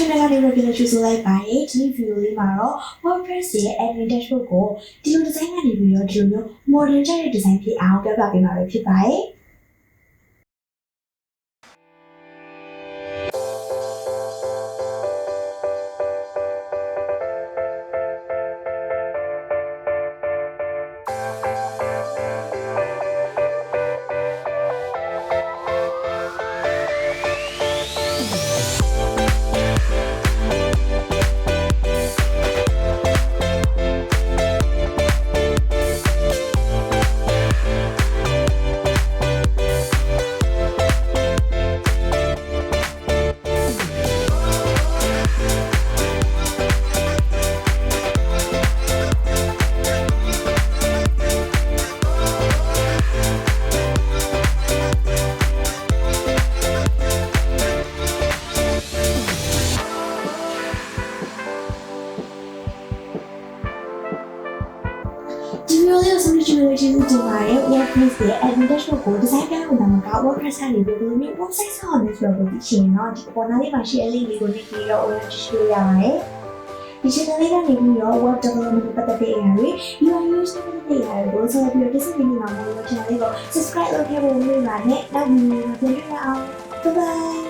channel ကနေတော့ပြန်ကြိုဆိုလိုက်ပါတယ်ဒီ video လေးမှာတော့ Wordpress ရဲ့ admin dashboard ကိုဒီလို design ကနေပြီးတော့ဒီလိုမျိုး modern ကျတဲ့ design ဖြစ်အောင်ပြပြပေးမှာပဲဖြစ်ပါတယ် ဒီလိုလေးဆိုပြီးဒီမှာရဲ့ Wordpress ရဲ့ admin dashboard ကို design ပြလို့နာမက Wordpress ကနေပြီးတော့ဒီ website ဆောက်နေဆိုတော့ဒီရှင်เนาะဒီပေါ်နာလေးမှာရှိတဲ့ link လေးကိုနှိပ်ပြီးတော့ order ကြည့်လို့ရပါတယ်ဒီ channel လေးကနေပြီးတော့ web development ပတ်သက်တဲ့အရာတွေ UI UX ပတ်သက်တဲ့အရာတွေကိုဆက်ပြီးတော့ display နေမှာမို့လို့ channel လေးကို subscribe လုပ်ခဲ့ဖို့မမေ့ပါနဲ့နောက်ဗီဒီယိုမှာပြန်တွေ့ရအောင် bye bye